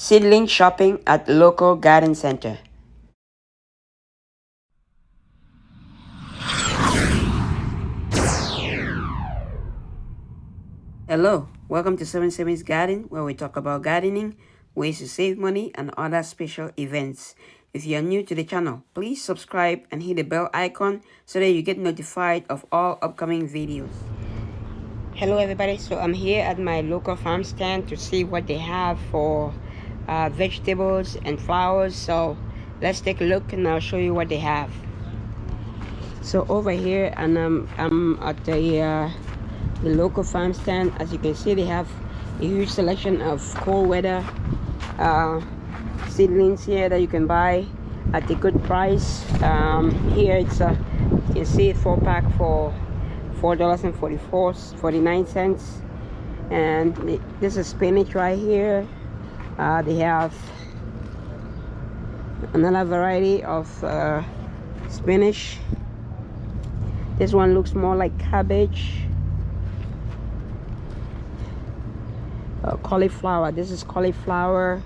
Seedling shopping at local garden center. Hello, welcome to 77's Garden, where we talk about gardening, ways to save money, and other special events. If you are new to the channel, please subscribe and hit the bell icon so that you get notified of all upcoming videos. Hello everybody, so I'm here at my local farm stand to see what they have for vegetables and flowers. So let's take a look and I'll show you what they have. So over here, and I'm at the local farm stand. As you can see, they have a huge selection of cold weather seedlings here that you can buy at a good price. Here it's you can see it 4-pack for $4.49, and this is spinach right here. They have another variety of spinach. This one looks more like cabbage. Cauliflower. This is cauliflower.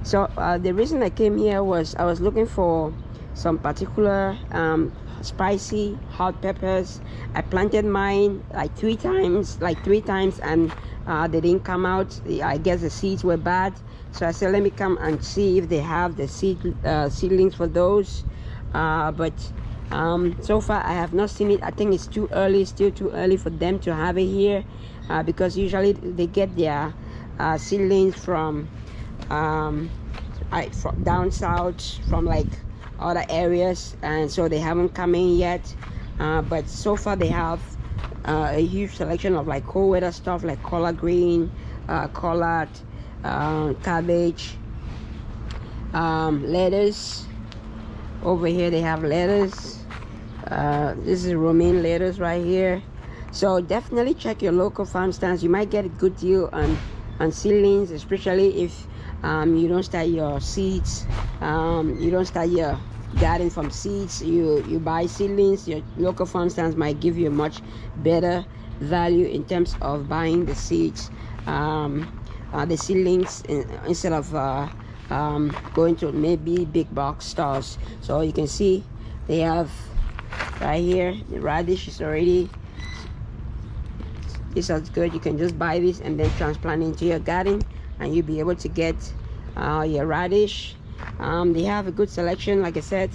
So the reason I came here was I was looking for some particular spicy hot peppers. I planted mine like three times, and they didn't come out. I guess the seeds were bad, so I said let me come and see if they have the seedlings for those. But so far I have not seen it. I think it's too early, still too early for them to have it here, because usually they get their seedlings from down south, from like other areas, and so they haven't come in yet. But so far they have a huge selection of like cold weather stuff like collard green, collard, cabbage, lettuce. Over here they have lettuce. This is romaine lettuce right here. So definitely check your local farm stands. You might get a good deal on seedlings, especially if you don't start your seeds, you don't start your garden from seeds. You buy seedlings. Your local farm stands might give you a much better value in terms of buying the seeds, the seedlings, instead of going to maybe big box stores. So you can see they have right here the radish is already, this is good. You can just buy this and then transplant into your garden, and you'll be able to get your radish. They have a good selection, like I said,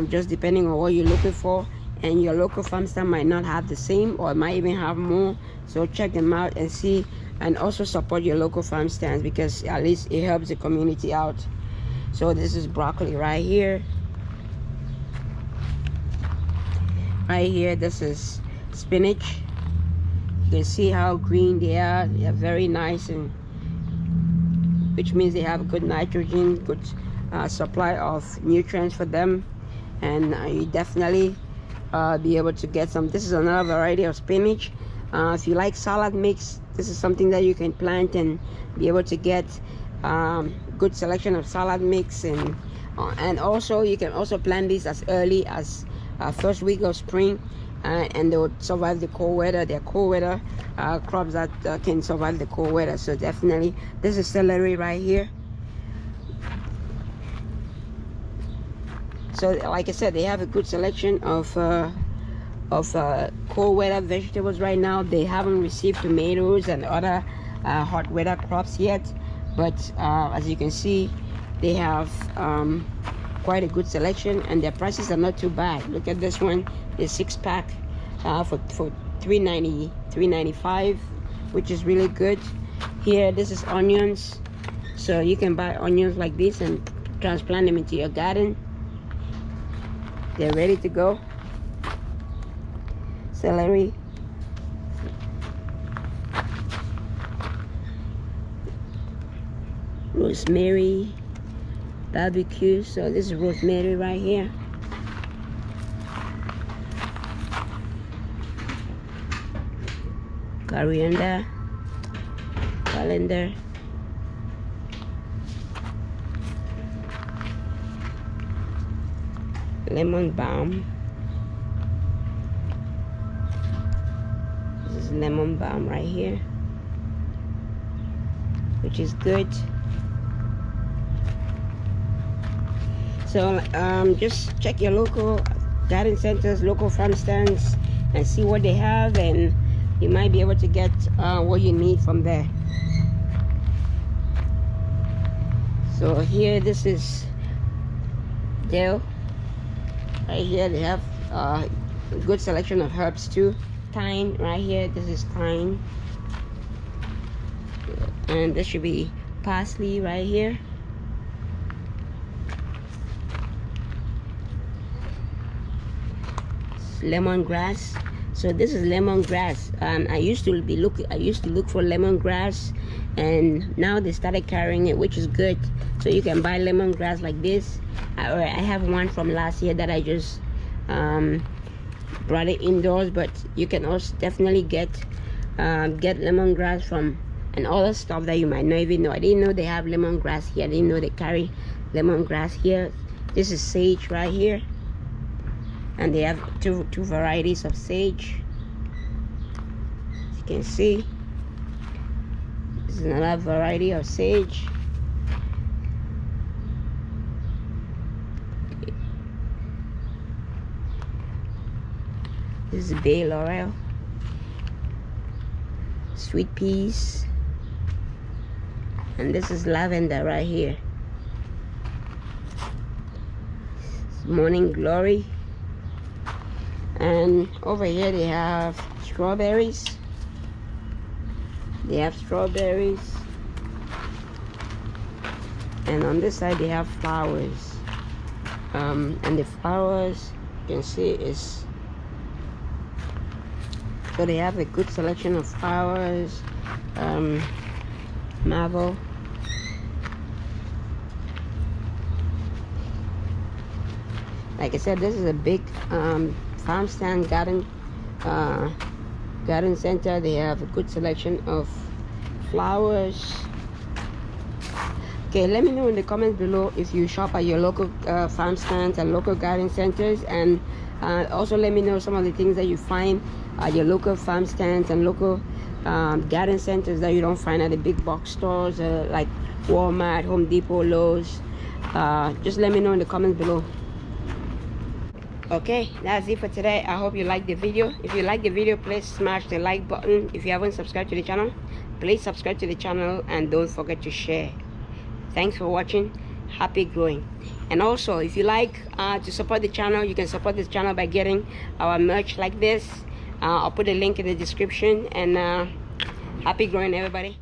just depending on what you're looking for, and your local farm stand might not have the same, or might even have more. So check them out and see, and also support your local farm stands, because at least it helps the community out. So this is broccoli right here. Right here, this is spinach. You can see how green they are. They are very nice, and which means they have good nitrogen, good supply of nutrients for them, and you definitely be able to get some. This is another variety of spinach. If you like salad mix, this is something that you can plant and be able to get good selection of salad mix. And also you can also plant this as early as first week of spring, and they will survive the cold weather. They're cold weather crops that can survive the cold weather. So definitely, this is celery right here. So like I said, they have a good selection of cold weather vegetables right now. They haven't received tomatoes and other hot weather crops yet, but as you can see, they have quite a good selection, and their prices are not too bad. Look at this one, the 6-pack for $3.95, which is really good. Here, this is onions. So you can buy onions like this and transplant them into your garden. They're ready to go. Celery. Rosemary. Barbecue. So this is rosemary right here. Coriander. Coriander. Lemon balm. This is lemon balm right here, which is good. So just check your local garden centers, local farm stands, and see what they have, and you might be able to get what you need from there. So here, this is dill. Right here they have a good selection of herbs too. Thyme right here, this is thyme, and this should be parsley right here. Lemongrass. So this is lemongrass. I used to look for lemongrass, and now they started carrying it, which is good. So you can buy lemongrass like this. I have one from last year that I just brought it indoors, but you can also definitely get lemongrass from and other stuff that you might not even know. I didn't know they have lemongrass here. I didn't know they carry lemongrass here. This is sage right here, and they have two varieties of sage. As you can see, this is another variety of sage. This is bay laurel, sweet peas, and this is lavender right here. Morning glory. And over here they have strawberries. And on this side they have flowers. And the flowers, you can see, is so they have a good selection of flowers. Marvel. Like I said, this is a big farm stand garden center. They have a good selection of flowers. Okay, let me know in the comments below if you shop at your local farm stands and local garden centers, and also let me know some of the things that you find at your local farm stands and local garden centers that you don't find at the big box stores like Walmart, Home Depot, Lowe's. Just let me know in the comments below. Okay, that's it for today. I hope you liked the video. If you like the video, please smash the like button. If you haven't subscribed to the channel, please subscribe to the channel, and don't forget to share. Thanks for watching. Happy growing. And also, if you like to support the channel, you can support this channel by getting our merch like this. I'll put a link in the description. And happy growing, everybody.